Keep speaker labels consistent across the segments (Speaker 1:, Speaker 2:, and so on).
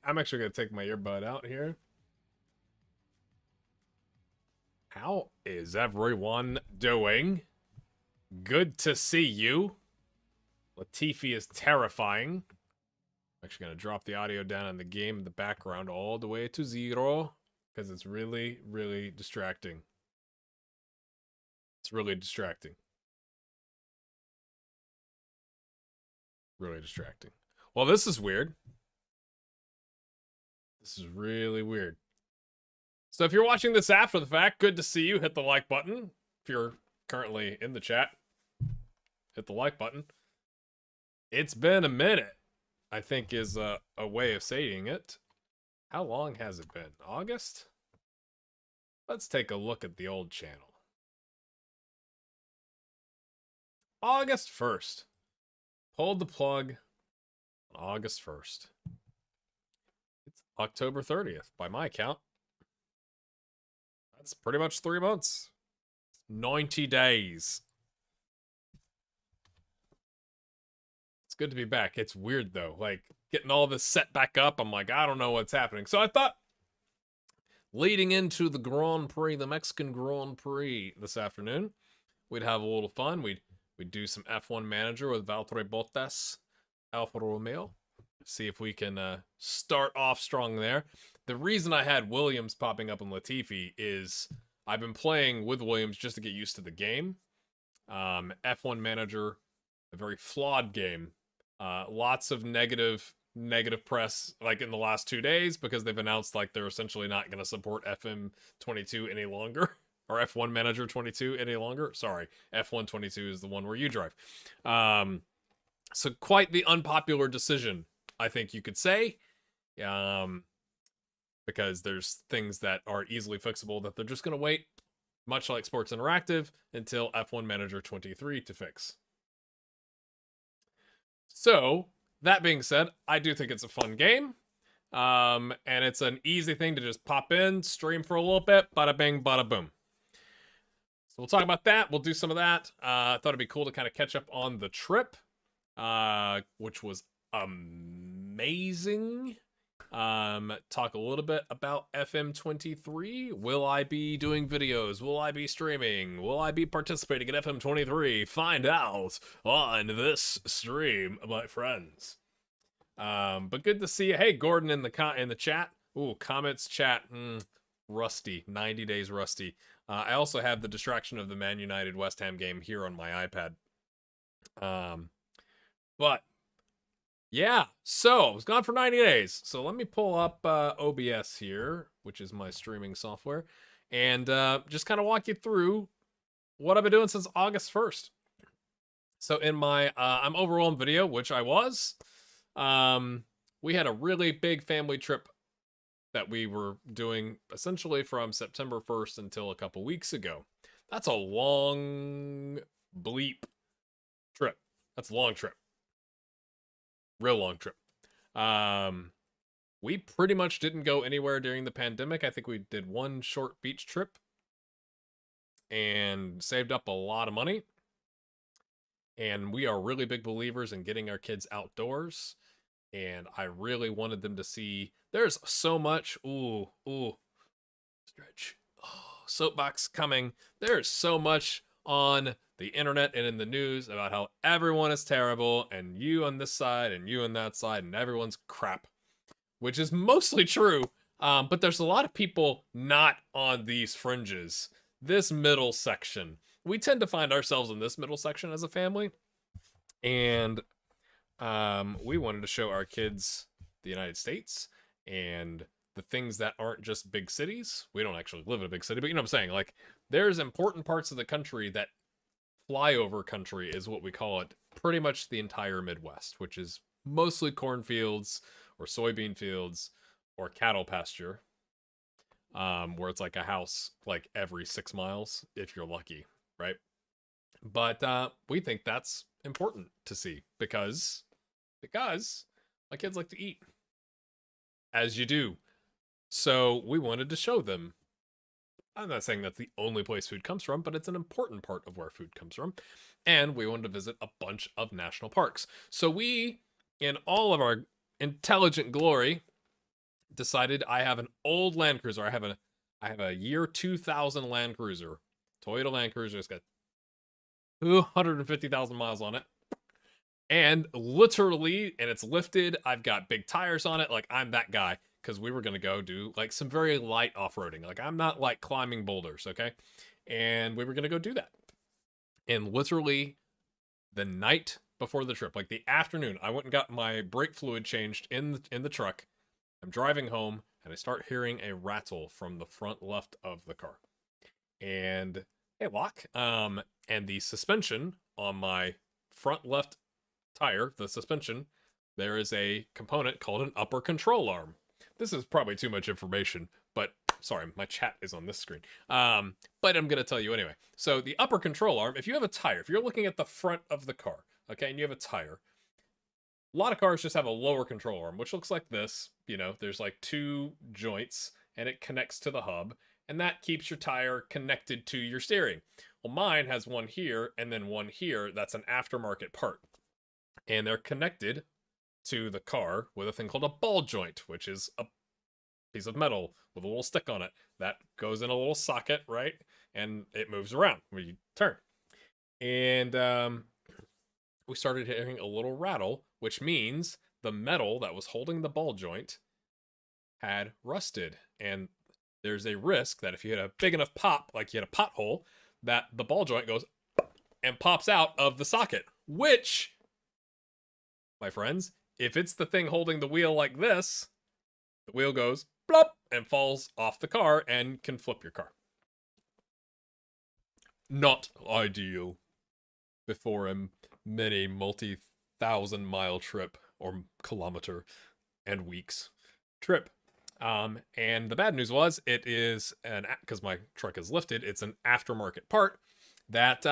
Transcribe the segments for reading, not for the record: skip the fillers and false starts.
Speaker 1: I'm actually going to take my earbud out here. How is everyone doing? Good to see you. Latifi is terrifying. I'm actually going to drop the audio down in the game in the background all the way to 0 because it's really, really distracting. It's really distracting. Really distracting. Well, this is weird. This is really weird. So if you're watching this after the fact, good to see you. Hit the like button. If you're currently in the chat, hit the like button. It's been a minute, I think is a way of saying it. How long has it been? August? Let's take a look at the old channel. August 1st. Pulled the plug on August 1st. It's October 30th by my count. That's pretty much 3 months. 90 days. It's good to be back. It's weird though. Like getting all this set back up. I'm like, I don't know what's happening. So I thought leading into the Grand Prix, the Mexican Grand Prix this afternoon, we'd have a little fun. We'd do some F1 Manager with Valtteri Bottas, Alfa Romeo. See if we can start off strong there. The reason I had Williams popping up in Latifi is I've been playing with Williams just to get used to the game. F1 Manager, a very flawed game. Lots of negative press like in the last 2 days because they've announced like they're essentially not going to support FM22 any longer. Or F1 Manager 22 any longer. Sorry, F1 22 is the one where you drive. So quite the unpopular decision, I think you could say. Because there's things that are easily fixable that they're just going to wait, much like Sports Interactive, until F1 Manager 23 to fix. So, that being said, I do think it's a fun game. And it's an easy thing to just pop in, stream for a little bit, bada bing, bada boom. So we'll talk about that. We'll do some of that. I thought it'd be cool to kind of catch up on the trip, which was amazing. Talk a little bit about FM23. Will I be doing videos? Will I be streaming? Will I be participating in FM23? Find out on this stream, my friends. But good to see you. Hey, Gordon in the chat. Ooh, comments chat. Rusty. 90 days rusty. I also have the distraction of the Man United West Ham game here on my iPad. But yeah, so I was gone for 90 days. So let me pull up OBS here, which is my streaming software, and just kind of walk you through what I've been doing since August 1st. So in my I'm overwhelmed video, which I was, we had a really big family trip that we were doing essentially from September 1st until a couple weeks ago. That's a long bleep trip. That's a long trip. Real long trip. We pretty much didn't go anywhere during the pandemic. I think we did one short beach trip and saved up a lot of money. And we are really big believers in getting our kids outdoors. And I really wanted them to see there's so much. Ooh, stretch. Oh, soapbox coming. There's so much on the internet and in the news about how everyone is terrible and you on this side and you on that side and everyone's crap, which is mostly true. But there's a lot of people not on these fringes. This middle section. We tend to find ourselves in this middle section as a family. And we wanted to show our kids the United States and the things that aren't just big cities. We don't actually live in a big city, but you know what I'm saying? Like, there's important parts of the country that flyover country is what we call it. Pretty much the entire Midwest, which is mostly cornfields or soybean fields or cattle pasture, where it's like a house like every 6 miles if you're lucky, right? But we think that's important to see because my kids like to eat, as you do. So we wanted to show them. I'm not saying that's the only place food comes from, but it's an important part of where food comes from. And we wanted to visit a bunch of national parks. So we, in all of our intelligent glory, decided I have an old Land Cruiser. I have a year 2000 Land Cruiser. Toyota Land Cruiser. It's got 250,000 miles on it. And literally, and it's lifted. I've got big tires on it. Like, I'm that guy. Because we were going to go do, like, some very light off-roading. Like, I'm not, like, climbing boulders, okay? And we were going to go do that. And literally, the night before the trip, like, the afternoon, I went and got my brake fluid changed in the truck. I'm driving home, and I start hearing a rattle from the front left of the car. And, hey, lock. And the suspension on my front left tire, the suspension, there is a component called an upper control arm. This is probably too much information, but sorry, my chat is on this screen. But I'm going to tell you anyway. So the upper control arm, if you have a tire, if you're looking at the front of the car, okay, and you have a tire, a lot of cars just have a lower control arm, which looks like this. You know, there's like 2 joints, and it connects to the hub, and that keeps your tire connected to your steering. Well, mine has one here, and then one here. That's an aftermarket part. And they're connected to the car with a thing called a ball joint, which is a piece of metal with a little stick on it that goes in a little socket, right? And it moves around when you turn. And we started hearing a little rattle, which means the metal that was holding the ball joint had rusted. And there's a risk that if you hit a big enough pop, like you hit a pothole, that the ball joint goes and pops out of the socket, which, my friends, if it's the thing holding the wheel like this, the wheel goes plop and falls off the car and can flip your car. Not ideal before a many multi-thousand mile trip or kilometer and weeks trip. And the bad news was it is because my truck is lifted, it's an aftermarket part that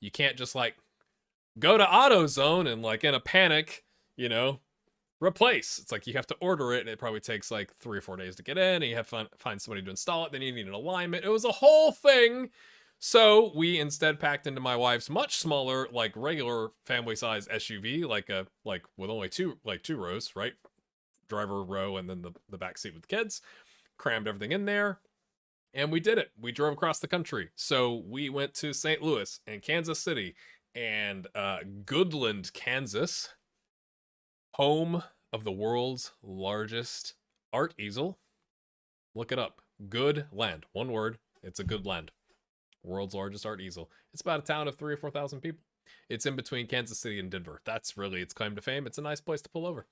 Speaker 1: you can't just like go to AutoZone and like in a panic, you know, replace. It's like you have to order it, and it probably takes like 3 or 4 days to get in, and you have to find somebody to install it. Then you need an alignment. It was a whole thing. So we instead packed into my wife's much smaller, like regular family size SUV, like with only two rows, right? Driver row and then the back seat with the kids. Crammed everything in there. And we did it. We drove across the country. So we went to St. Louis and Kansas City and Goodland, Kansas, home of the world's largest art easel. Look it up. Good land. One word. It's a good land. World's largest art easel. It's about a town of 3,000 or 4,000 people. It's in between Kansas City and Denver. That's really its claim to fame. It's a nice place to pull over.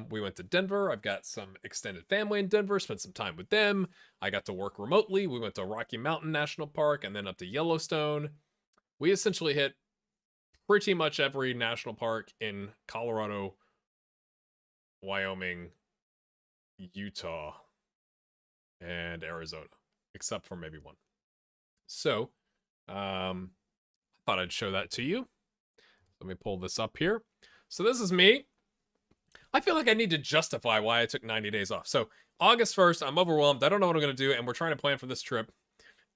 Speaker 1: We went to Denver. I've got some extended family in Denver. Spent some time with them. I got to work remotely. We went to Rocky Mountain National Park and then up to Yellowstone. We essentially hit pretty much every national park in Colorado, Wyoming, Utah, and Arizona, except for maybe one. So, I thought I'd show that to you. Let me pull this up here. So this is me. I feel like I need to justify why I took 90 days off. So August 1st, I'm overwhelmed. I don't know what I'm going to do, and we're trying to plan for this trip.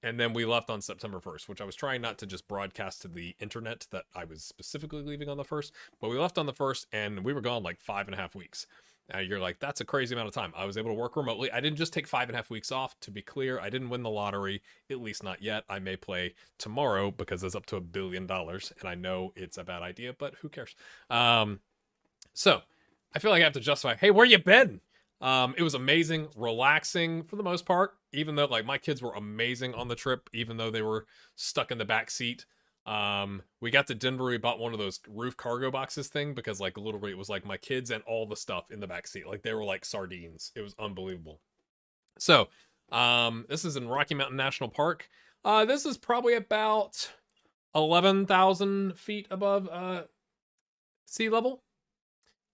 Speaker 1: And then we left on September 1st, which I was trying not to just broadcast to the internet that I was specifically leaving on the 1st. But we left on the 1st, and we were gone like 5.5 weeks. Now you're like, that's a crazy amount of time. I was able to work remotely. I didn't just take 5.5 weeks off. To be clear, I didn't win the lottery, at least not yet. I may play tomorrow because it's up to $1 billion, and I know it's a bad idea, but who cares? So I feel like I have to justify, hey, where you been? It was amazing, relaxing for the most part, even though like my kids were amazing on the trip, even though they were stuck in the back seat. We got to Denver, we bought one of those roof cargo boxes thing because like literally it was like my kids and all the stuff in the back seat. Like they were like sardines. It was unbelievable. So, this is in Rocky Mountain National Park. This is probably about 11,000 feet above, sea level.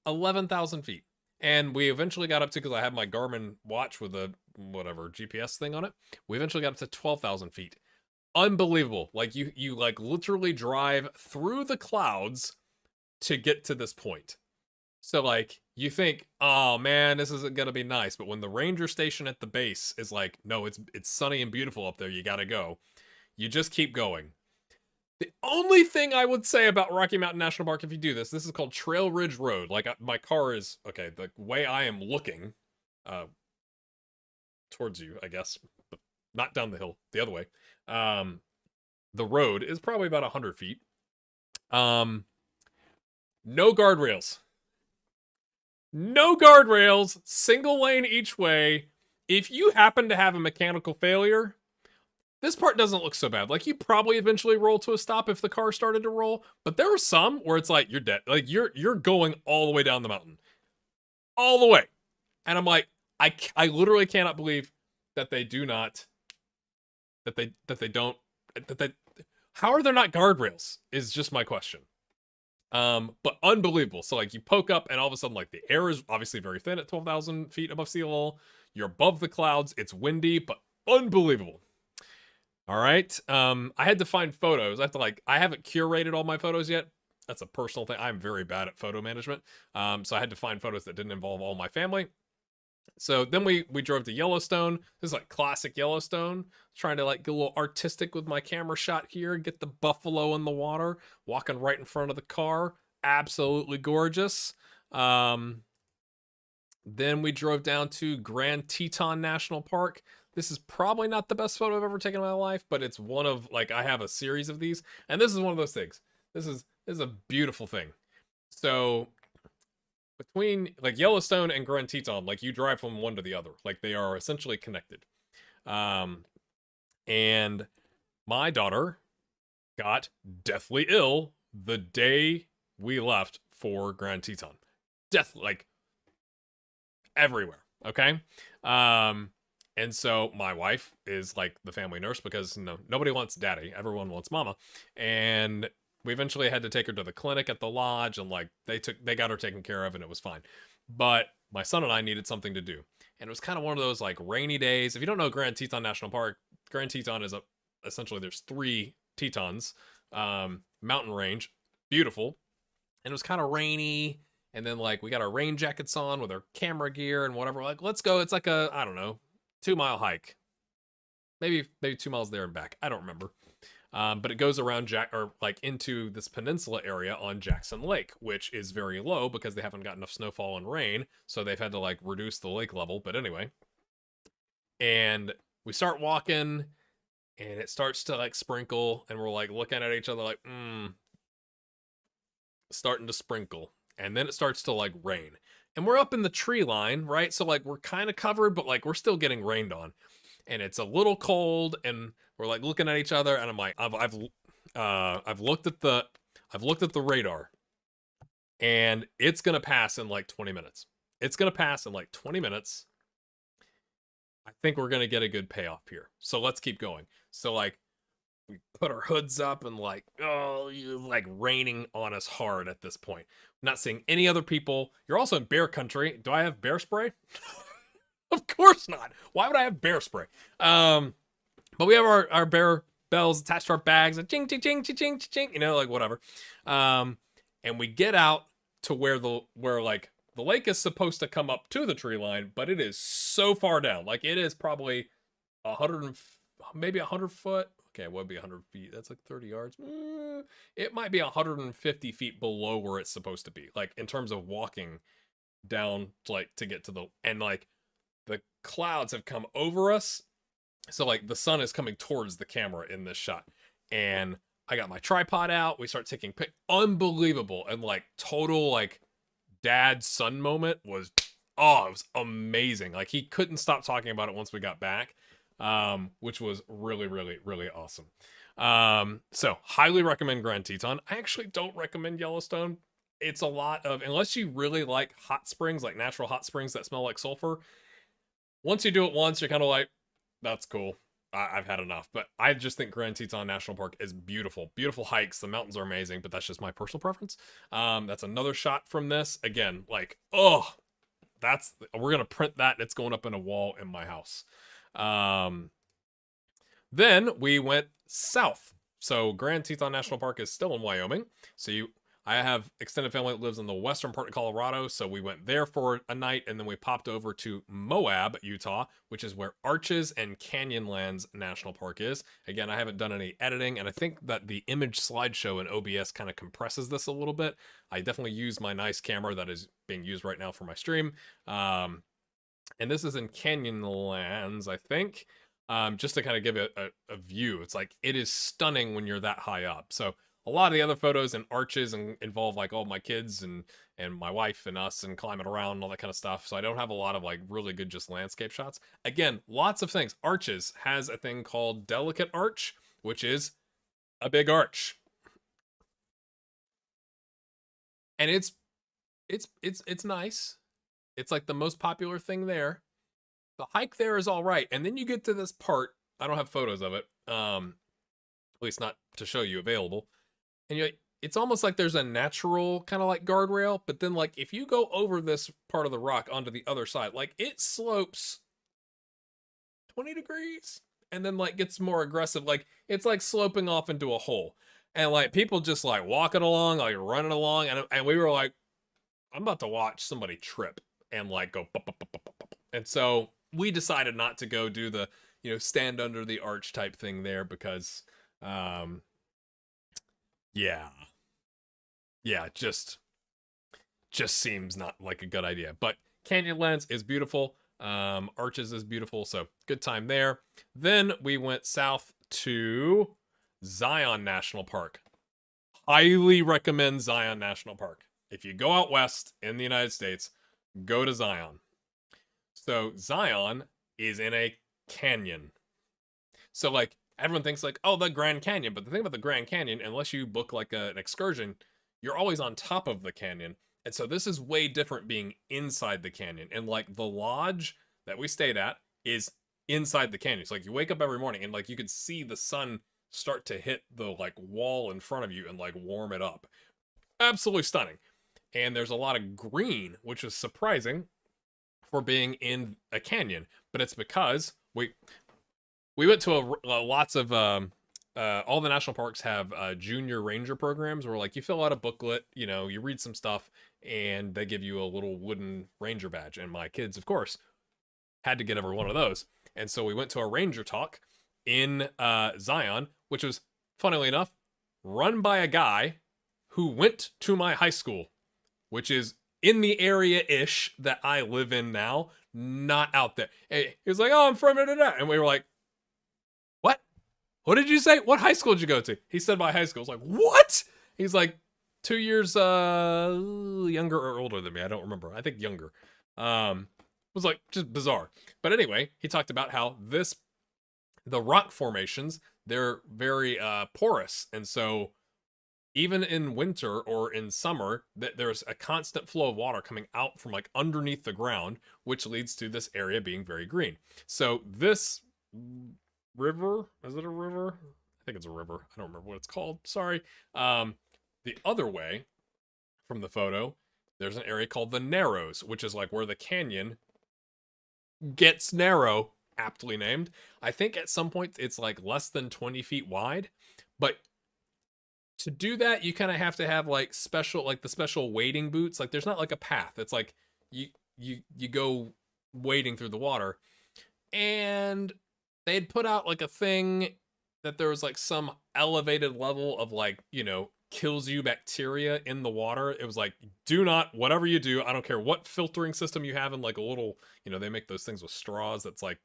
Speaker 1: 11,000 feet. And we eventually got up to, because I have my Garmin watch with a whatever GPS thing on it. We eventually got up to 12,000 feet. Unbelievable. Like you like literally drive through the clouds to get to this point. So like you think, oh man, this isn't gonna be nice. But when the ranger station at the base is like, no, it's sunny and beautiful up there, you gotta go. You just keep going. The only thing I would say about Rocky Mountain National Park, if you do this is called Trail Ridge Road. Like my car is, okay, the way I am looking, uh, towards you, I guess, but not down the hill, the other way. The road is probably about 100 feet. Um, no guardrails. No guardrails, single lane each way. If you happen to have a mechanical failure, this part doesn't look so bad. Like, you probably eventually roll to a stop if the car started to roll, but there are some where it's like you're dead. Like, you're going all the way down the mountain. All the way. And I'm like, I literally cannot believe that they do not that they don't that they how are there not guardrails is just my question. But unbelievable. So like you poke up and all of a sudden like the air is obviously very thin at 12,000 feet above sea level. You're above the clouds. It's windy, but unbelievable. All right. I had to find photos. I haven't curated all my photos yet. That's a personal thing. I'm very bad at photo management. So I had to find photos that didn't involve all my family. So then we drove to Yellowstone. This is like classic Yellowstone. Trying to like get a little artistic with my camera shot here. Get the buffalo in the water. Walking right in front of the car. Absolutely gorgeous. Then we drove down to Grand Teton National Park. This is probably not the best photo I've ever taken in my life, but it's one of like I have a series of these, and this is one of those things. This is a beautiful thing. So between like Yellowstone and Grand Teton, like you drive from one to the other, like they are essentially connected. And my daughter got deathly ill the day we left for Grand Teton. Death, like everywhere. Okay. And so my wife is like the family nurse because nobody wants daddy, everyone wants mama. And we eventually had to take her to the clinic at the lodge, and like they got her taken care of and it was fine. But my son and I needed something to do. And it was kind of one of those like rainy days. If you don't know Grand Teton National Park, Grand Teton is essentially there's 3 Tetons, mountain range, beautiful. And it was kind of rainy. And then like we got our rain jackets on with our camera gear and whatever. We're like, let's go. It's like a, I don't know, 2-mile hike. Maybe 2 miles there and back. I don't remember. But it goes around like into this peninsula area on Jackson Lake, which is very low because they haven't got enough snowfall and rain, so they've had to like reduce the lake level. But anyway, and we start walking, and it starts to like sprinkle, and we're like looking at each other like, starting to sprinkle, and then it starts to like rain, and we're up in the tree line, right? So like we're kind of covered, but like we're still getting rained on. And it's a little cold, and we're like looking at each other, and I'm like, I've looked at the radar, and it's gonna pass in like 20 minutes. It's gonna pass in like 20 minutes. I think we're gonna get a good payoff here. So let's keep going. So like we put our hoods up and like, like raining on us hard at this point. I'm not seeing any other people. You're also in bear country. Do I have bear spray? Of course not. Why would I have bear spray? But we have our bear bells attached to our bags, and ching, ching, ching, ching, ching, ching, like whatever. And we get out to where like the lake is supposed to come up to the tree line, but it is so far down. Like it is probably 100, maybe 100 foot. Okay, it would be 100 feet. That's like 30 yards. It might be 150 feet below where it's supposed to be. Like in terms of walking down, like to get to like the clouds have come over us. So like the sun is coming towards the camera in this shot. And I got my tripod out. We start taking unbelievable. And like total like dad son moment was, it was amazing. Like he couldn't stop talking about it once we got back. Which was really, really, really awesome. So highly recommend Grand Teton. I actually don't recommend Yellowstone. It's a lot of, unless you really like hot springs, like natural hot springs that smell like sulfur. Once you do it once, you're kind of like, that's cool. I've had enough. But I just think Grand Teton National Park is beautiful. Beautiful hikes. The mountains are amazing, but that's just my personal preference. That's another shot from this. Again, like, we're going to print that, and it's going up in a wall in my house. Then we went south. So Grand Teton National Park is still in Wyoming. So I have extended family that lives in the western part of Colorado, so we went there for a night, and then we popped over to Moab, Utah, which is where Arches and Canyonlands National Park is. Again, I haven't done any editing, and I think that the image slideshow in OBS kind of compresses this a little bit. I definitely use my nice camera that is being used right now for my stream. and this is in Canyonlands, I think. Just to kind of give it a view, it's like it is stunning when you're that high up. So a lot of the other photos and arches and involve like all my kids and my wife and us and climbing around and all that kind of stuff. So I don't have a lot of like really good just landscape shots. Again, lots of things. Arches has a thing called delicate arch, which is a big arch, and it's nice. It's like the most popular thing there. The hike there is all right, and then you get to this part. I don't have photos of it, at least not to show you available. And you, it's almost like there's a natural kind of like guardrail, but then like if you go over this part of the rock onto the other side, like it slopes 20 degrees and then like gets more aggressive. Like it's like sloping off into a hole, and like people just like walking along, like running along, and we were like, I'm about to watch somebody trip and like go, bup, bup, bup, bup, bup. And so we decided not to go do the, stand under the arch type thing there because, yeah, yeah, just seems not like a good idea. But Canyonlands is beautiful. Arches is beautiful, so good time there. Then we went south to Zion National Park. Highly recommend Zion National Park. If you go out west in the United States, go to Zion. So Zion is in a canyon. So like everyone thinks like, oh, the Grand Canyon. But the thing about the Grand Canyon, unless you book like an excursion, you're always on top of the canyon. And so this is way different being inside the canyon. And like the lodge that we stayed at is inside the canyon. So like you wake up every morning and like you could see the sun start to hit the like wall in front of you and like warm it up. Absolutely stunning. And there's a lot of green, which is surprising for being in a canyon, but it's because we went to lots of all the national parks have junior ranger programs where like you fill out a booklet, you read some stuff, and they give you a little wooden ranger badge. And my kids, of course, had to get every one of those. And so we went to a ranger talk in Zion, which was, funnily enough, run by a guy who went to my high school, which is in the area-ish that I live in now, not out there. He was like, oh, I'm from it. And we were like, what? What did you say? What high school did you go to? He said my high school. I was like, what? He's like 2 years younger or older than me. I don't remember. I think younger. It was like just bizarre. But anyway, he talked about how the rock formations, they're very porous. And so even in winter or in summer, there's a constant flow of water coming out from like underneath the ground, which leads to this area being very green. So this river, is it a river? I think it's a river. I don't remember what it's called. Sorry. The other way from the photo, there's an area called the Narrows, which is like where the canyon gets narrow, aptly named. I think at some point it's like less than 20 feet wide, but to do that, you kind of have to have like the special wading boots. Like there's not like a path. It's like you go wading through the water. And they'd put out like a thing that there was like some elevated level of like, kills you bacteria in the water. It was like, do not, whatever you do, I don't care what filtering system you have in like a little, they make those things with straws that's like,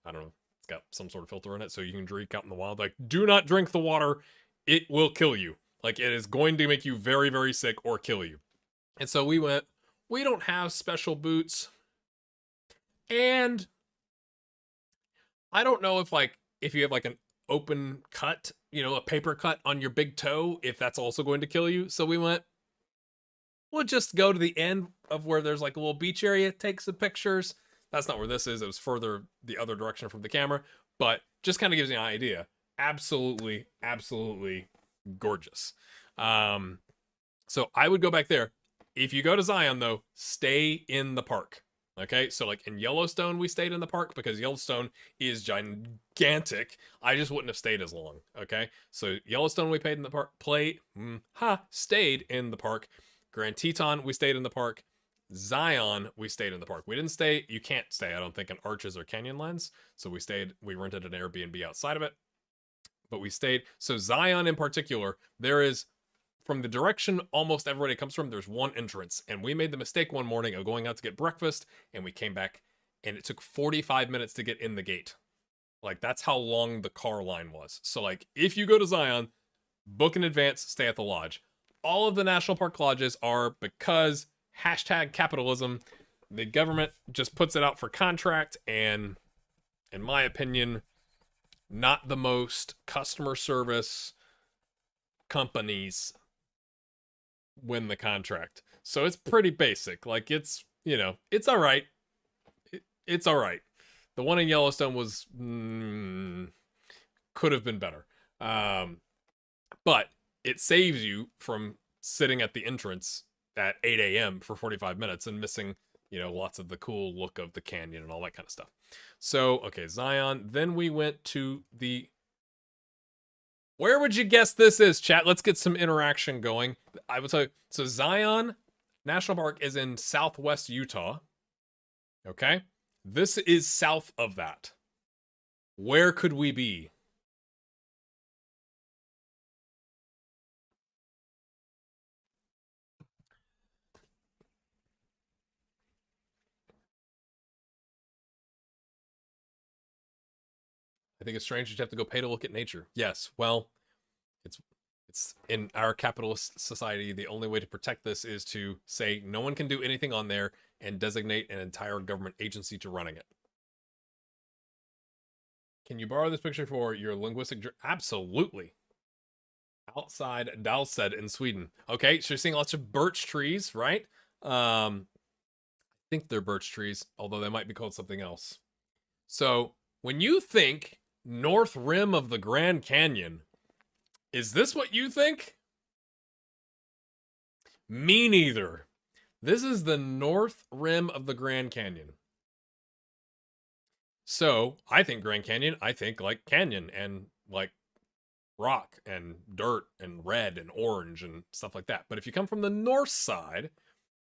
Speaker 1: I don't know, it's got some sort of filter in it so you can drink out in the wild. Like, do not drink the water. It will kill you. Like, it is going to make you very, very sick or kill you. And so we went, we don't have special boots. And I don't know if you have like an open cut, a paper cut on your big toe, if that's also going to kill you. So we went, we'll just go to the end of where there's like a little beach area, take some pictures. That's not where this is. It was further the other direction from the camera, but just kind of gives you an idea. Absolutely, absolutely gorgeous. So I would go back there. If you go to Zion though, stay in the park. Okay, so like in Yellowstone, we stayed in the park because Yellowstone is gigantic. I just wouldn't have stayed as long. Okay, so Yellowstone we paid in the park, stayed in the park. Grand Teton we stayed in the park. Zion we stayed in the park. We didn't stay. You can't stay, I don't think, in Arches or Canyonlands. So we rented an Airbnb outside of it, but we stayed. So Zion in particular, there is, from the direction almost everybody comes from, there's one entrance. And we made the mistake one morning of going out to get breakfast, and we came back and it took 45 minutes to get in the gate. Like, that's how long the car line was. So, like, if you go to Zion, book in advance, stay at the lodge. All of the national park lodges are, because hashtag capitalism, the government just puts it out for contract, and in my opinion, not the most customer service companies win the contract. So it's pretty basic. Like, it's, you know, it's all right. It's all right. The one in Yellowstone was could have been better. But it saves you from sitting at the entrance at 8 a.m. for 45 minutes and missing, you know, lots of the cool look of the canyon and all that kind of stuff. So, okay, Zion. Then we went to the... Where would you guess this is, chat? Let's get some interaction going. I will tell you. So Zion National Park is in southwest Utah. Okay? This is south of that. Where could we be? I think it's strange you'd have to go pay to look at nature. Yes, well, it's in our capitalist society, the only way to protect this is to say no one can do anything on there and designate an entire government agency to running it. Can you borrow this picture for your linguistic... Absolutely. Outside Dalsted in Sweden. Okay, so you're seeing lots of birch trees, right? I think they're birch trees, although they might be called something else. So when you think North Rim of the Grand Canyon, is this what you think? Me neither. This is the North Rim of the Grand Canyon. So I think Grand Canyon, I think like canyon and like rock and dirt and red and orange and stuff like that. But if you come from the north side,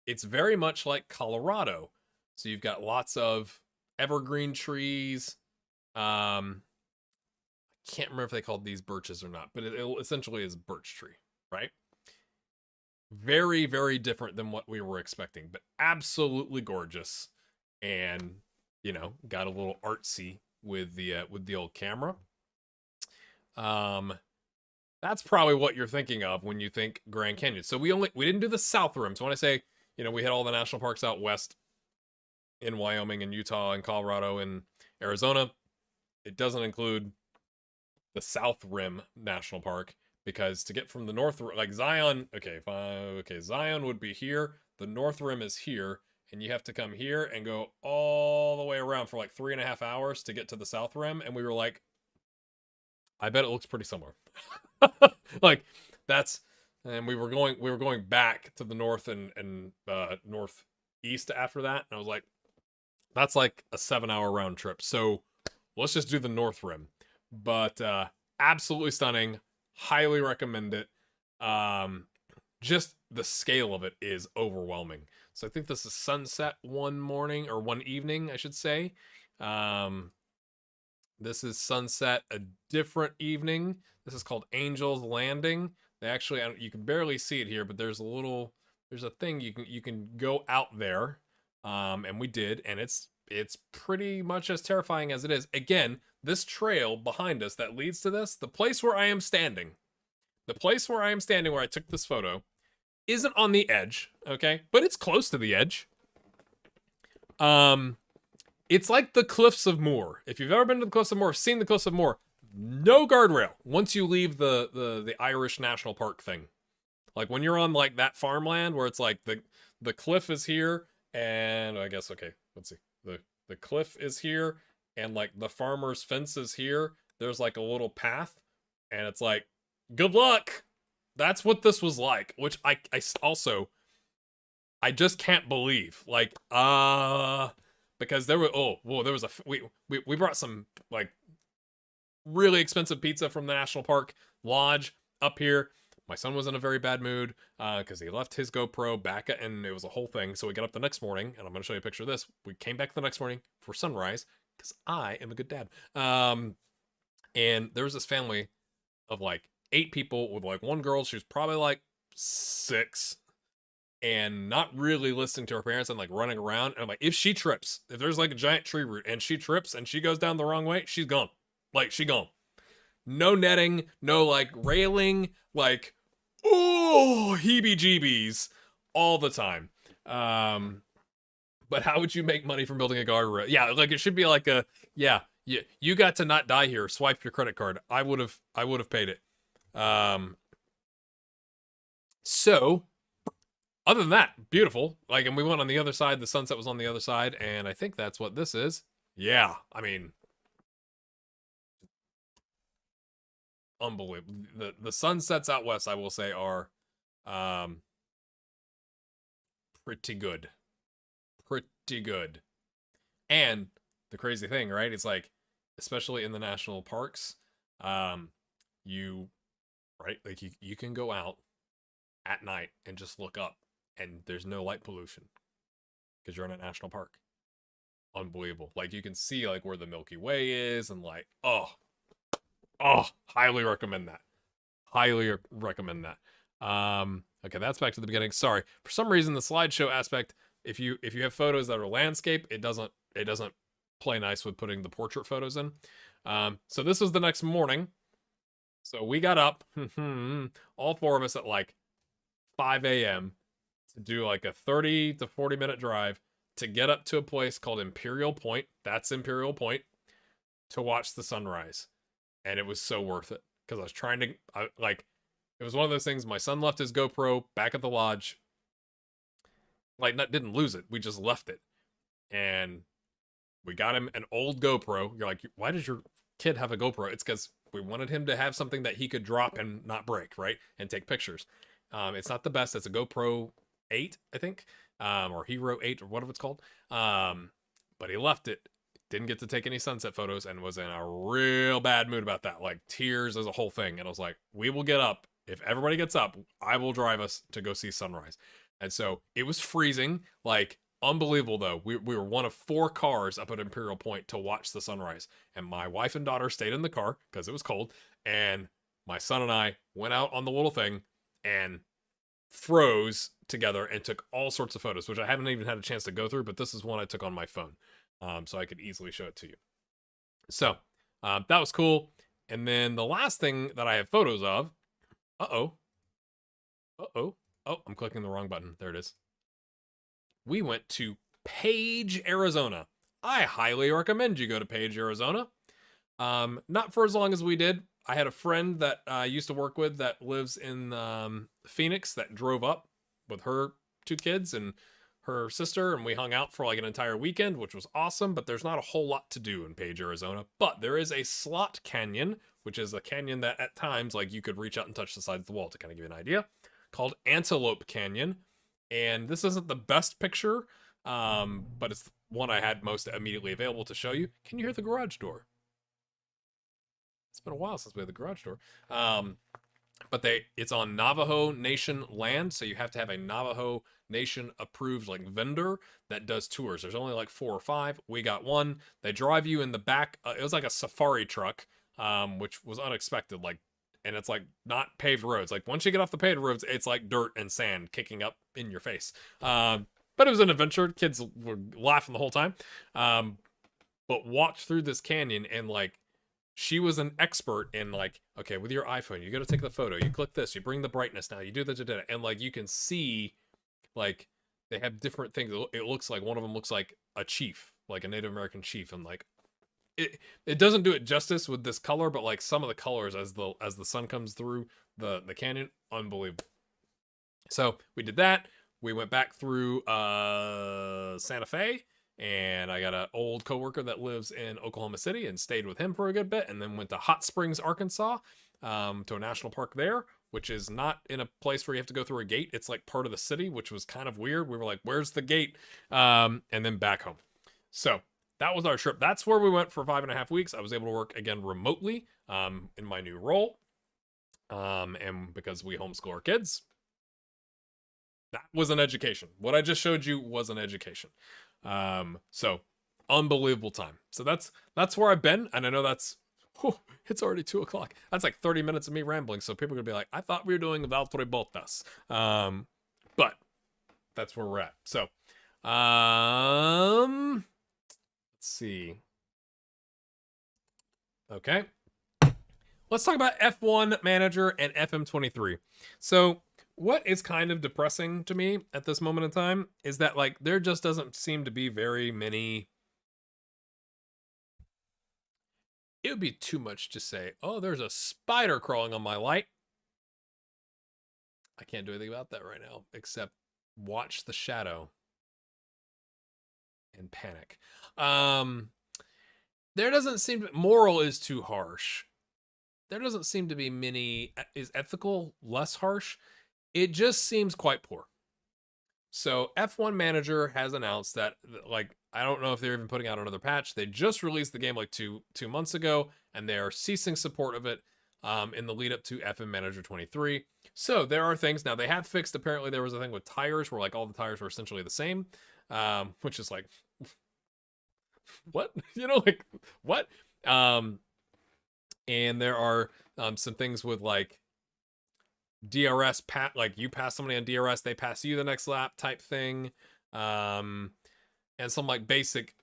Speaker 1: it's very much like Colorado. So you've got lots of evergreen trees. Can't remember if they called these birches or not, but it essentially is birch tree, right? Very, very different than what we were expecting, but absolutely gorgeous. And, you know, got a little artsy with the old camera. That's probably what you're thinking of when you think Grand Canyon. So we didn't do the South Rim. So when I say, you know, we had all the national parks out west in Wyoming and Utah and Colorado and Arizona, it doesn't include the South Rim National Park, because to get from the North, like Zion, okay, fine, okay, Zion would be here, the North Rim is here, and you have to come here and go all the way around for like 3.5 hours to get to the South Rim, and we were like, I bet it looks pretty similar. Like, that's, and we were going back to the north and northeast after that, and I was like, that's like a 7-hour round trip, so let's just do the North Rim. But absolutely stunning. Highly recommend it. Just the scale of it is overwhelming. So I think this is sunset one morning, or one evening, I should say. This is sunset a different evening. This is called Angel's Landing. They actually, you can barely see it here, but there's a thing you can go out there, and we did, and it's pretty much as terrifying as it is. Again, this trail behind us that leads to this, the place where I am standing, where I took this photo, isn't on the edge, okay? But it's close to the edge. It's like the Cliffs of Moher. If you've ever been to the Cliffs of Moher, seen the Cliffs of Moher, no guardrail once you leave the Irish National Park thing. Like when you're on like that farmland where it's like the cliff is here, and I guess, okay, let's see. The cliff is here, and like the farmer's fence is here. There's like a little path, and it's like, good luck. That's what this was like, which I also, I just can't believe. Like, because there were, there was we brought some like really expensive pizza from the National Park Lodge up here. My son was in a very bad mood because he left his GoPro back, and it was a whole thing. So we got up the next morning, and I'm going to show you a picture of this. We came back the next morning for sunrise because I am a good dad. And there was this family of like 8 people with like one girl. She was probably like 6. and not really listening to her parents and like running around. And I'm like, if she trips, if there's like a giant tree root and she trips and she goes down the wrong way, she's gone. Like, she gone. No netting, no like railing, like, oh, heebie jeebies all the time. But how would you make money from building a guardrail? Yeah, like it should be like a, yeah, you got to not die here. Swipe your credit card. I would have paid it. So other than that, beautiful. Like, and we went on the other side. The sunset was on the other side, and I think that's what this is. Yeah, I mean, unbelievable. The sunsets out west, I will say, are pretty good. Pretty good. And the crazy thing, right? It's like, especially in the national parks, you right, like you can go out at night and just look up and there's no light pollution because you're in a national park. Unbelievable. Like, you can see like where the Milky Way is, and like, oh, highly recommend that. Highly recommend that. Okay, that's back to the beginning. Sorry. For some reason the slideshow aspect, if you have photos that are landscape, it doesn't play nice with putting the portrait photos in. So this was the next morning. So we got up, all four of us at like 5 a.m. to do like a 30 to 40 minute drive to get up to a place called Imperial Point. That's Imperial Point, to watch the sunrise. And it was so worth it because I was trying to, it was one of those things. My son left his GoPro back at the lodge. Like, didn't lose it. We just left it. And we got him an old GoPro. You're like, why does your kid have a GoPro? It's because we wanted him to have something that he could drop and not break, right? And take pictures. It's not the best. It's a GoPro 8, I think. Or Hero 8, or whatever it's called. But he left it. Didn't get to take any sunset photos and was in a real bad mood about that. Like, tears as a whole thing. And I was like, we will get up. If everybody gets up, I will drive us to go see sunrise. And so it was freezing. Like, unbelievable, though. We were one of 4 cars up at Imperial Point to watch the sunrise. And my wife and daughter stayed in the car because it was cold. And my son and I went out on the little thing and froze together and took all sorts of photos, which I haven't even had a chance to go through, but this is one I took on my phone. So I could easily show it to you. So that was cool. And then the last thing that I have photos of, oh, I'm clicking the wrong button. There it is. We went to Page, Arizona. I highly recommend you go to Page, Arizona. Not for as long as we did. I had a friend that I used to work with that lives in Phoenix that drove up with her 2 kids and her sister, and we hung out for like an entire weekend, which was awesome. But there's not a whole lot to do in Page, Arizona. But there is a slot canyon, which is a canyon that at times, like, you could reach out and touch the sides of the wall, to kind of give you an idea, called Antelope Canyon. And this isn't the best picture, but it's the one I had most immediately available to show you. Can you hear the garage door? It's been a while since we had the garage door. But it's on Navajo Nation land, so you have to have a Navajo Nation approved like vendor that does tours. There's only like 4 or 5. We got one. They drive you in the back. It was like a safari truck, which was unexpected. Like, and it's like not paved roads. Like, once you get off the paved roads, it's like dirt and sand kicking up in your face. But it was an adventure. Kids were laughing the whole time. But walked through this canyon, and like, she was an expert in like, okay, with your iPhone, you got to take the photo. You click this, you bring the brightness now, you do this, and like, you can see, like, they have different things. It looks like one of them looks like a chief, like a Native American chief, and like, it doesn't do it justice with this color, but like some of the colors as the sun comes through the canyon, unbelievable. So we did that. We went back through Santa Fe. And I got an old coworker that lives in Oklahoma City and stayed with him for a good bit, and then went to Hot Springs, Arkansas, to a national park there, which is not in a place where you have to go through a gate. It's like part of the city, which was kind of weird. We were like, where's the gate? And then back home. So that was our trip. That's where we went for 5.5 weeks. I was able to work again remotely in my new role. And because we homeschool our kids, that was an education. What I just showed you was an education. So unbelievable time. So that's where I've been. And I know it's already 2:00. That's like 30 minutes of me rambling. So people are gonna be like, I thought we were doing Valtteri Bottas. But that's where we're at. So, let's see. Okay. Let's talk about F1 Manager and FM23. So, what is kind of depressing to me at this moment in time is that, like, there just doesn't seem to be very many. It would be too much to say, oh, there's a spider crawling on my light. I can't do anything about that right now except watch the shadow and panic. There doesn't seem to, moral is too harsh. There doesn't seem to be many. Is ethical less harsh? It just seems quite poor. So F1 Manager has announced that, like, I don't know if they're even putting out another patch. They just released the game like two months ago, and they are ceasing support of it in the lead up to FM Manager 23. So there are things now they have fixed. Apparently, there was a thing with tires where like all the tires were essentially the same, which is like, what? You know, like what? And there are some things with like DRS like you pass somebody on DRS, they pass you the next lap type thing. And some like basic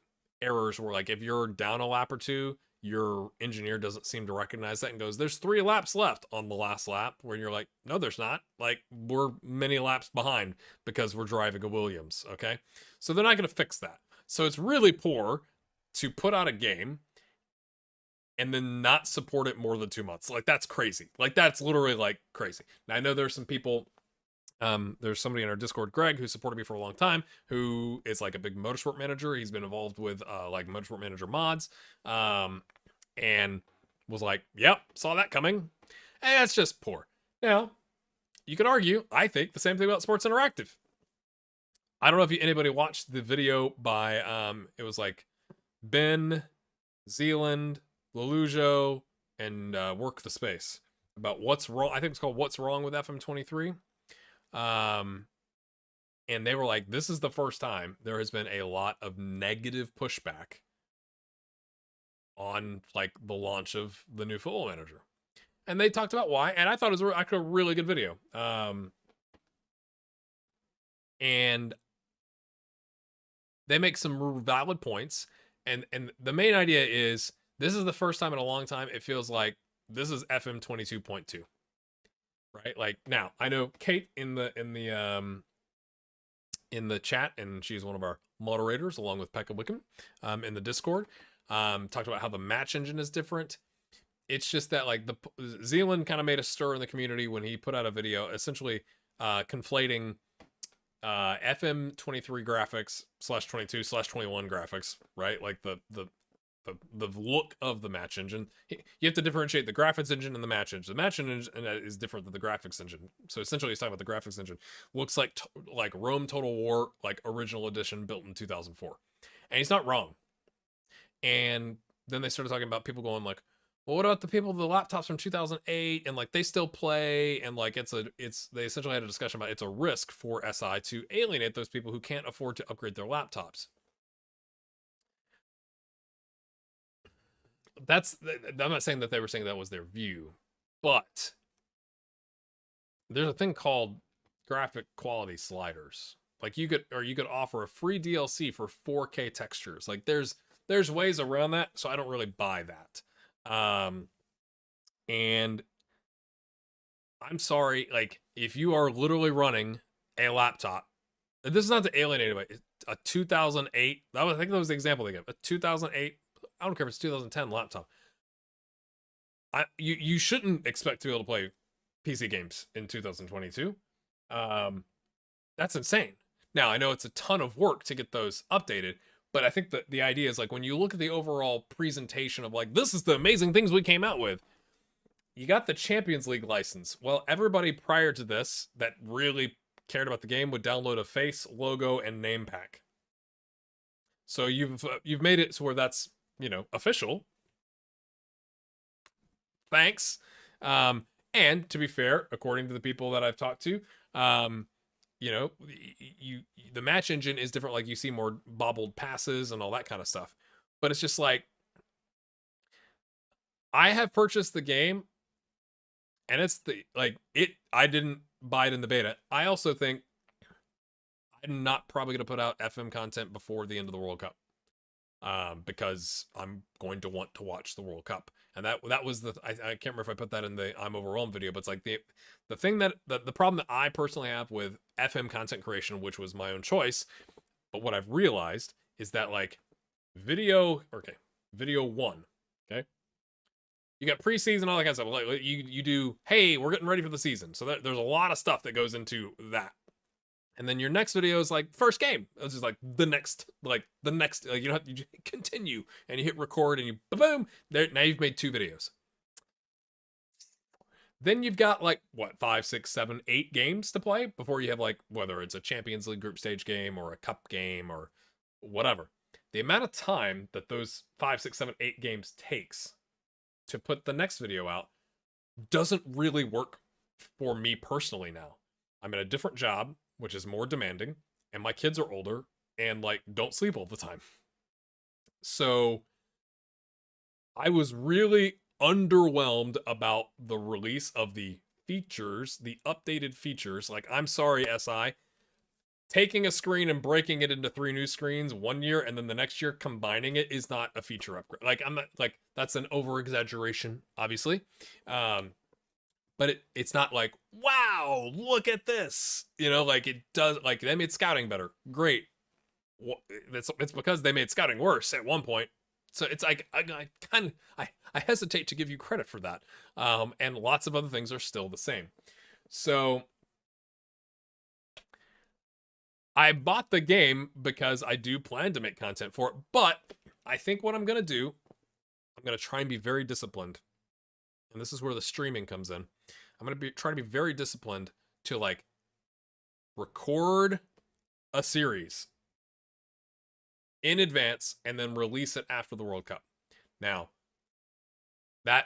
Speaker 1: errors where like if you're down a lap or two, your engineer doesn't seem to recognize that and goes, there's 3 laps left on the last lap, where you're like, no, there's not. Like, we're many laps behind because we're driving a Williams, okay? So they're not going to fix that. So it's really poor to put out a game and then not support it more than 2 months. Like, that's crazy. Like, that's literally like crazy. Now, I know there's some people, there's somebody in our Discord, Greg, who supported me for a long time, who is like a big motorsport manager. He's been involved with like motorsport manager mods, and was like, yep, saw that coming. And it's just poor. Now, you could argue, I think, the same thing about Sports Interactive. I don't know if anybody watched the video by, it was like Ben, Zealand, Lelujo, and Work the Space about what's wrong. I think it's called What's Wrong with FM23. And they were like, this is the first time there has been a lot of negative pushback on like the launch of the new Football Manager. And they talked about why, and I thought it was actually a really good video. And they make some valid points. And the main idea is, this is the first time in a long time it feels like this is FM 22.2. Right? Like, now, I know Kate in the chat, and she's one of our moderators along with Pekka Wickham in the Discord, talked about how the match engine is different. It's just that like the Zealand kind of made a stir in the community when he put out a video essentially conflating FM 23 graphics /22/21 graphics, right? Like the look of the match engine. You have to differentiate the graphics engine and the match engine. The match engine is different than the graphics engine. So essentially, he's talking about the graphics engine. Looks like like Rome Total War, like original edition, built in 2004, and he's not wrong. And then they started talking about people going like, well, what about the people with the laptops from 2008 and like they still play, and like they essentially had a discussion about it's a risk for SI to alienate those people who can't afford to upgrade their laptops. I'm not saying that they were saying that was their view, but there's a thing called graphic quality sliders. Like you could offer a free DLC for 4K textures. Like there's ways around that, so I don't really buy that. And I'm sorry, like if you are literally running a laptop, this is not to alienate anybody. A 2008, I think that was the example they gave. A 2008, I don't care if it's 2010 laptop. You shouldn't expect to be able to play PC games in 2022. That's insane. Now, I know it's a ton of work to get those updated, but I think that the idea is like when you look at the overall presentation of like, this is the amazing things we came out with. You got the Champions League license. Well, everybody prior to this that really cared about the game would download a face, logo, and name pack. So you've made it to where that's, you know, official. Thanks. And to be fair, according to the people that I've talked to, you know, the match engine is different. Like you see more bobbled passes and all that kind of stuff. But it's just like, I have purchased the game, and it's I didn't buy it in the beta. I also think I'm not probably going to put out FM content before the end of the World Cup, because I'm going to want to watch the World Cup. And that was I can't remember if I put that in the I'm overwhelmed video, but it's like the thing that the problem that I personally have with FM content creation, which was my own choice, but what I've realized is that like video one, okay, you got preseason, all that kind of stuff. Like you do, hey, we're getting ready for the season, so there's a lot of stuff that goes into that. And then your next video is like first game. It's just like the next, like you know, you continue and you hit record and you boom. There, now you've made 2 videos. Then you've got like what 5, 6, 7, 8 games to play before you have like whether it's a Champions League group stage game or a cup game or whatever. The amount of time that those 5, 6, 7, 8 games takes to put the next video out doesn't really work for me personally now. I'm in a different job, which is more demanding, and my kids are older and like don't sleep all the time. So I was really underwhelmed about the release of the features, the updated features. Like, I'm sorry, SI, taking a screen and breaking it into 3 new screens one year and then the next year combining it is not a feature upgrade. Like, I'm not like, that's an over exaggeration, obviously. But it's not like, wow, look at this. You know, like it does, like they made scouting better. Great. It's because they made scouting worse at one point. So it's like, I hesitate to give you credit for that. And lots of other things are still the same. So I bought the game because I do plan to make content for it. But I think what I'm going to do, I'm going to try and be very disciplined. And this is where the streaming comes in. I'm going to try to be very disciplined to like record a series in advance and then release it after the World Cup. Now, that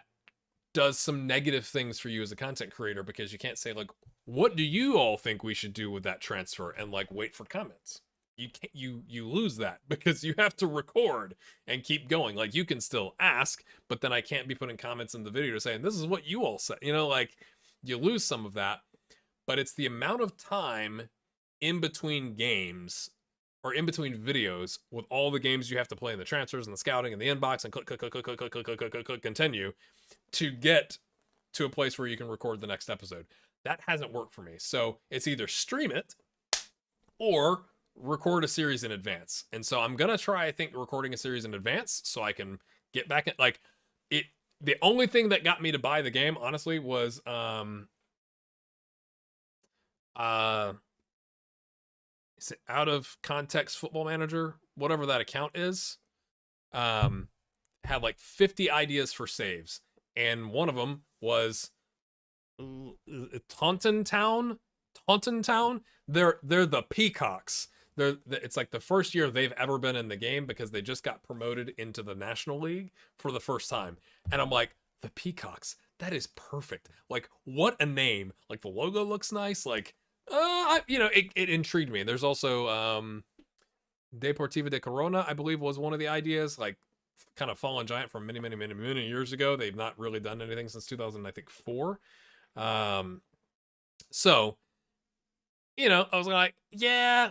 Speaker 1: does some negative things for you as a content creator because you can't say like, what do you all think we should do with that transfer and like wait for comments. You can't, you lose that because you have to record and keep going. Like you can still ask, but then I can't be putting comments in the video saying this is what you all said. You know, like you lose some of that, but it's the amount of time in between games or in between videos with all the games you have to play in the transfers and the scouting and the inbox and click, continue to get to a place where you can record the next episode. That hasn't worked for me. So it's either stream it or record a series in advance. And so I'm going to try, I think, recording a series in advance so I can get back at like it. The only thing that got me to buy the game, honestly, was is it Out of Context Football Manager, whatever that account is, had like 50 ideas for saves, and one of them was Taunton Town. They're the Peacocks. It's like the first year they've ever been in the game because they just got promoted into the National League for the first time. And I'm like, the Peacocks, that is perfect. Like, what a name. Like, the logo looks nice. Like, you know, it intrigued me. There's also Deportiva de Corona, I believe, was one of the ideas. Like, kind of fallen giant from many years ago. They've not really done anything since 2004. So, you know, I was like, yeah.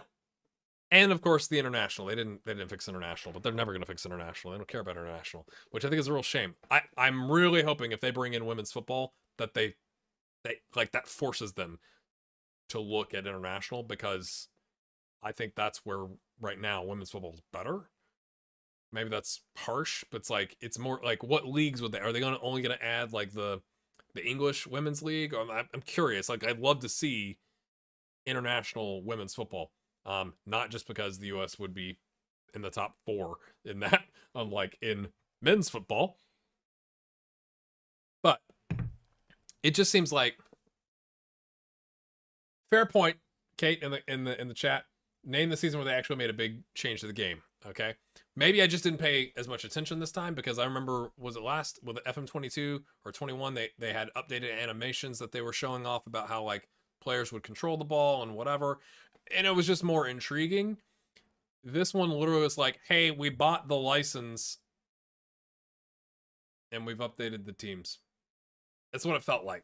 Speaker 1: And of course, the international. They didn't fix international, but they're never going to fix international. They don't care about international, which I think is a real shame. I'm really hoping if they bring in women's football that they like that forces them to look at international, because I think that's where right now women's football is better. Maybe that's harsh, but it's like it's more like what leagues would they are they only going to add like the English women's league? Or I'm curious. Like I'd love to see international women's football. Not just because the US would be in the top 4 in that, unlike in men's football, but it just seems like fair point, Kate, in the chat. Name the season where they actually made a big change to the game. Okay, maybe I just didn't pay as much attention this time because I remember, was it last with the FM22 or 21? They had updated animations that they were showing off about how like players would control the ball and whatever. And it was just more intriguing. This one literally was like, hey, we bought the license and we've updated the teams. That's what it felt like.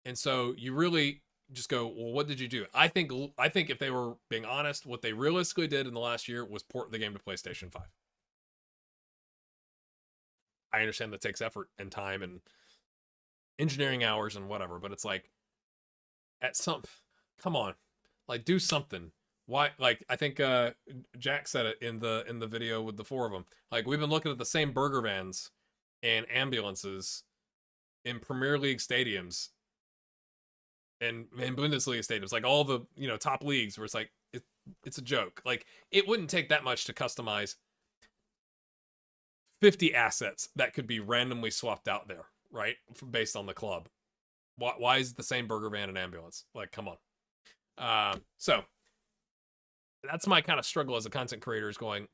Speaker 1: And so you really just go, well, what did you do? I think if they were being honest, what they realistically did in the last year was port the game to PlayStation 5. I understand that takes effort and time and engineering hours and whatever, but it's like at some come on, like do something. Why, like I think Jack said it in the video with the four of them. Like we've been looking at the same burger vans and ambulances in Premier League stadiums and Bundesliga stadiums, like all the, you know, top leagues where it's like it's a joke. Like it wouldn't take that much to customize 50 assets that could be randomly swapped out there, right? Based on the club. Why is it the same burger van and ambulance? Like, come on. So that's my kind of struggle as a content creator, is going,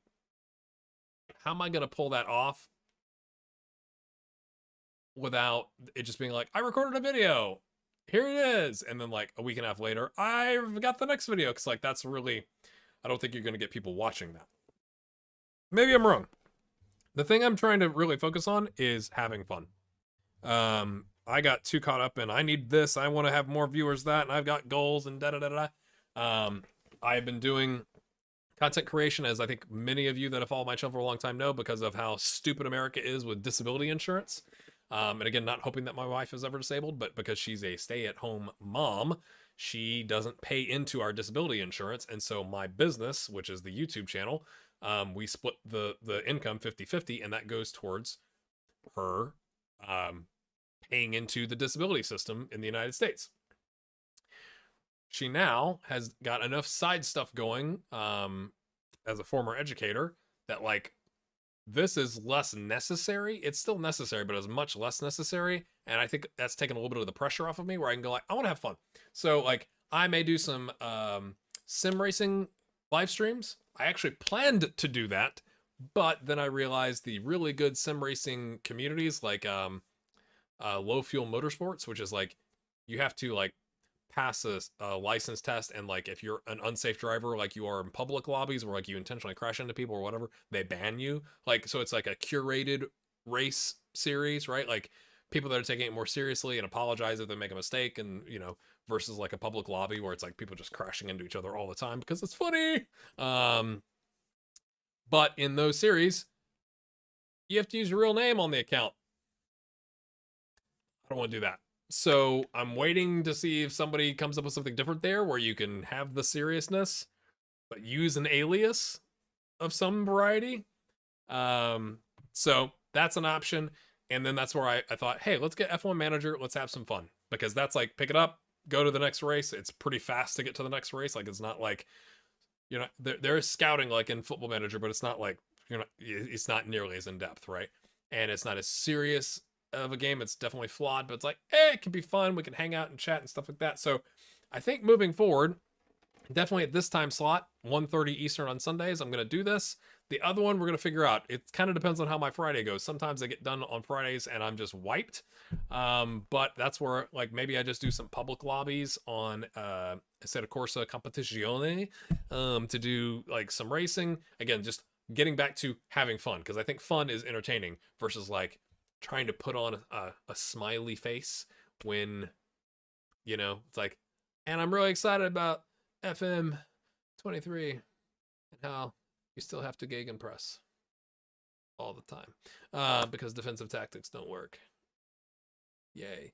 Speaker 1: how am I going to pull that off without it just being like, I recorded a video, here it is, and then like a week and a half later, I've got the next video, because like that's really, I don't think you're going to get people watching that. Maybe I'm wrong. The thing I'm trying to really focus on is having fun. I got too caught up in, I need this, I want to have more viewers, that, and I've got goals and da da da da. I've been doing content creation, as I think many of you that have followed my channel for a long time know, because of how stupid America is with disability insurance. And again, not hoping that my wife is ever disabled, but because she's a stay-at-home mom, she doesn't pay into our disability insurance. And so my business, which is the YouTube channel, we split the income 50-50, and that goes towards her paying into the disability system in the United States. She now has got enough side stuff going as a former educator that like this is less necessary. It's still necessary, but it's much less necessary. And I think that's taken a little bit of the pressure off of me, where I can go like, I want to have fun. So like I may do some sim racing live streams. I actually planned to do that, but then I realized the really good sim racing communities like Low Fuel Motorsports, which is like you have to like pass a license test, and like if you're an unsafe driver, like you are in public lobbies where like you intentionally crash into people or whatever, they ban you. Like, so it's like a curated race series, right? Like people that are taking it more seriously and apologize if they make a mistake, and you know, versus like a public lobby where it's like people just crashing into each other all the time because it's funny. But in those series, you have to use your real name on the account. I don't want to do that. So I'm waiting to see if somebody comes up with something different there, where you can have the seriousness but use an alias of some variety. So that's an option. And then that's where I thought, hey, let's get F1 Manager. Let's have some fun, because that's like pick it up, go to the next race. It's pretty fast to get to the next race. Like it's not like, you know, there is scouting like in Football Manager, but it's not like, you know, it's not nearly as in depth, right? And it's not as serious of a game. It's definitely flawed, but it's like, hey, it can be fun. We can hang out and chat and stuff like that. So I think moving forward, definitely at this time slot, 1:30 Eastern on Sundays, I'm going to do this. The other one we're going to figure out. It kind of depends on how my Friday goes. Sometimes I get done on Fridays and I'm just wiped. But that's where like maybe I just do some public lobbies on Assetto Corsa Competizione to do like some racing. Again, just getting back to having fun, because I think fun is entertaining versus like trying to put on a smiley face when, you know, it's like, and I'm really excited about FM 23 and how you still have to gegenpress all the time because defensive tactics don't work. Yay.